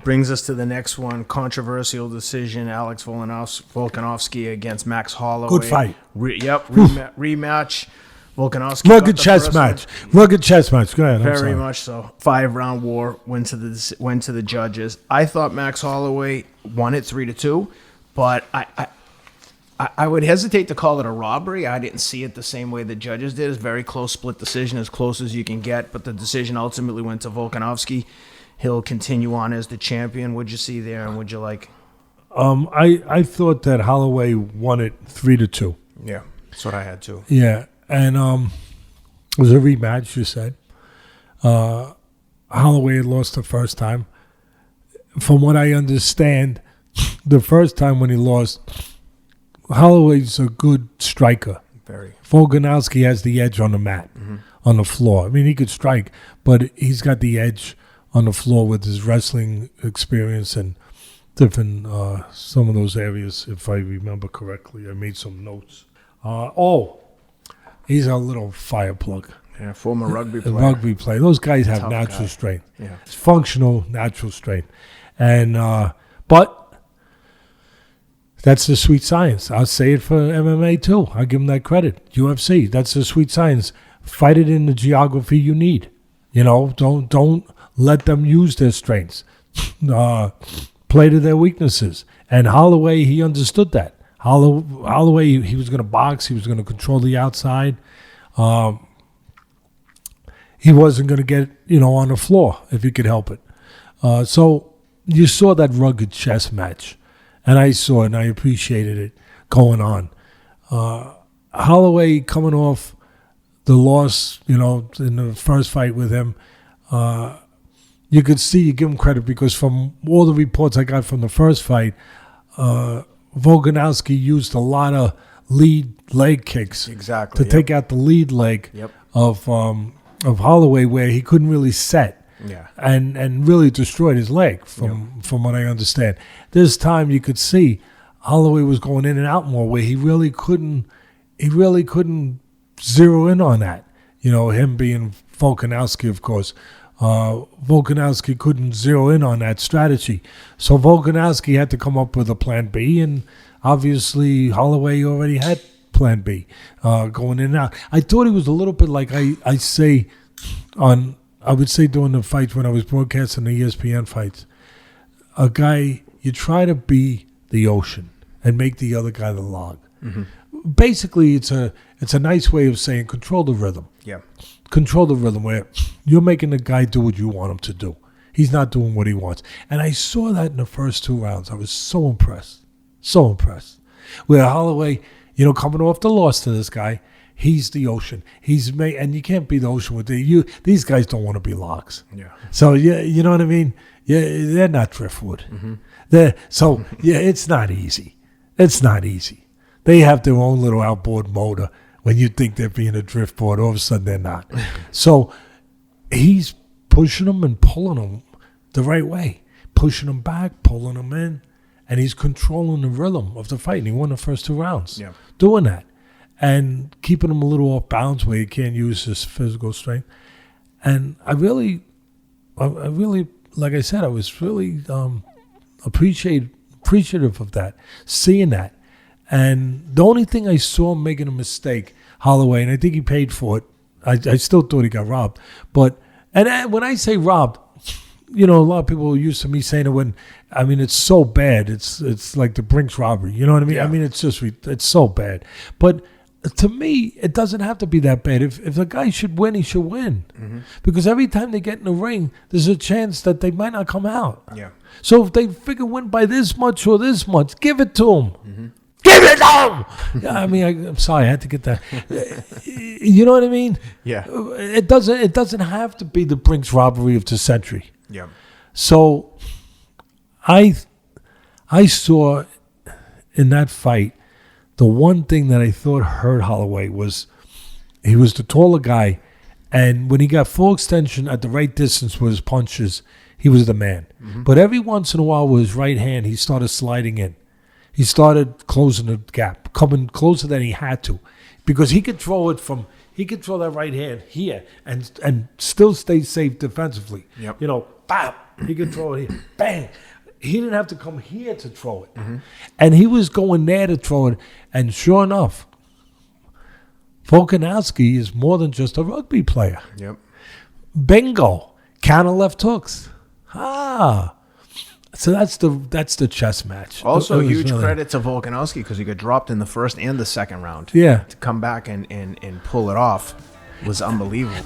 Brings us to the next one. Controversial decision. Alex Volkanovski against Max Holloway. Good fight. Rematch. Volkanovski. Rugged chess match. Rugged chess match. Go ahead. Very much so. 5-round war. Went to the judges. I thought Max Holloway won it 3-2, but I would hesitate to call it a robbery. I didn't see it the same way the judges did. It's a very close split decision, as close as you can get. But the decision ultimately went to Volkanovski. He'll continue on as the champion. What'd you see there, and what'd you like? I thought that Holloway won it 3-2. Yeah, that's what I had too. Yeah, and it was a rematch. You said Holloway had lost the first time. From what I understand, the first time when he lost, Holloway's a good striker. Very. Volkanovski has the edge on the mat, on the floor. I mean, he could strike, but he's got the edge on the floor with his wrestling experience and different, some of those areas, if I remember correctly. I made some notes. He's a little fire plug. Yeah, former rugby player. Those guys have Tough natural guy. strength. Yeah. It's functional, natural strength. And, but that's the sweet science. I'll say it for MMA too. I'll give them that credit. UFC, that's the sweet science. Fight it in the geography you need. You know, don't let them use their strengths. Play to their weaknesses. And Holloway, he understood that. Holloway, he was going to box. He was going to control the outside. He wasn't going to get, on the floor if he could help it. So you saw that rugged chess match. And I saw it, and I appreciated it going on. Holloway coming off the loss, in the first fight with him, you could see, you give him credit, because from all the reports I got from the first fight, Volkanovski used a lot of lead leg kicks to take out the lead leg of Holloway, where he couldn't really set. Yeah, and really destroyed his leg, from what I understand. This time you could see Holloway was going in and out more, where he really couldn't zero in on that. Him being Volkanovski, of course. Volkanovski couldn't zero in on that strategy. So Volkanovski had to come up with a plan B, and obviously Holloway already had plan B going in and out. I thought he was a little bit like I would say during the fights when I was broadcasting the ESPN fights, a guy, you try to be the ocean and make the other guy the log. Mm-hmm. Basically, it's a nice way of saying control the rhythm. Yeah. Control the rhythm where you're making the guy do what you want him to do. He's not doing what he wants. And I saw that in the first 2 rounds. I was so impressed. So impressed. Where Holloway, coming off the loss to this guy, he's the ocean. And you can't be the ocean with these guys don't want to be logs. Yeah. So you know what I mean? Yeah, they're not driftwood. Mm-hmm. It's not easy. It's not easy. They have their own little outboard motor. When you think they're being a driftboard, all of a sudden they're not. So he's pushing them and pulling them the right way, pushing them back, pulling them in, and he's controlling the rhythm of the fight. And he won the first 2 rounds doing that. And keeping him a little off balance where he can't use his physical strength. And I really, like I said, I was really appreciative of that, seeing that. And the only thing I saw him making a mistake, Holloway, and I think he paid for it. I still thought he got robbed. But when I say robbed, a lot of people are used to me saying it it's so bad. It's like the Brinks robbery. You know what I mean? Yeah. It's so bad. But to me, it doesn't have to be that bad. If the guy should win, he should win. Mm-hmm. Because every time they get in the ring, there's a chance that they might not come out. Yeah. So if they figure win by this much or this much, give it to them. Mm-hmm. Give it to them! I'm sorry, I had to get that. You know what I mean? Yeah. It doesn't have to be the Brinks robbery of the century. Yeah. So I saw in that fight, the one thing that I thought hurt Holloway was he was the taller guy, and when he got full extension at the right distance with his punches, he was the man. Mm-hmm. But every once in a while with his right hand, he started sliding in. He started closing the gap, coming closer than he had to, because he could throw it from he could throw that right hand here and still stay safe defensively. Yep. You know, bam, he could throw it here, bang. He didn't have to come here to throw it, Mm-hmm. and he was going there to throw it. And sure enough, Volkanovski is more than just a rugby player. Yep. Bingo, counter left hooks. So that's the chess match. Also, It was huge really- credit to Volkanovski because he got dropped in the first and the second round. Yeah. To come back and pull it off was unbelievable.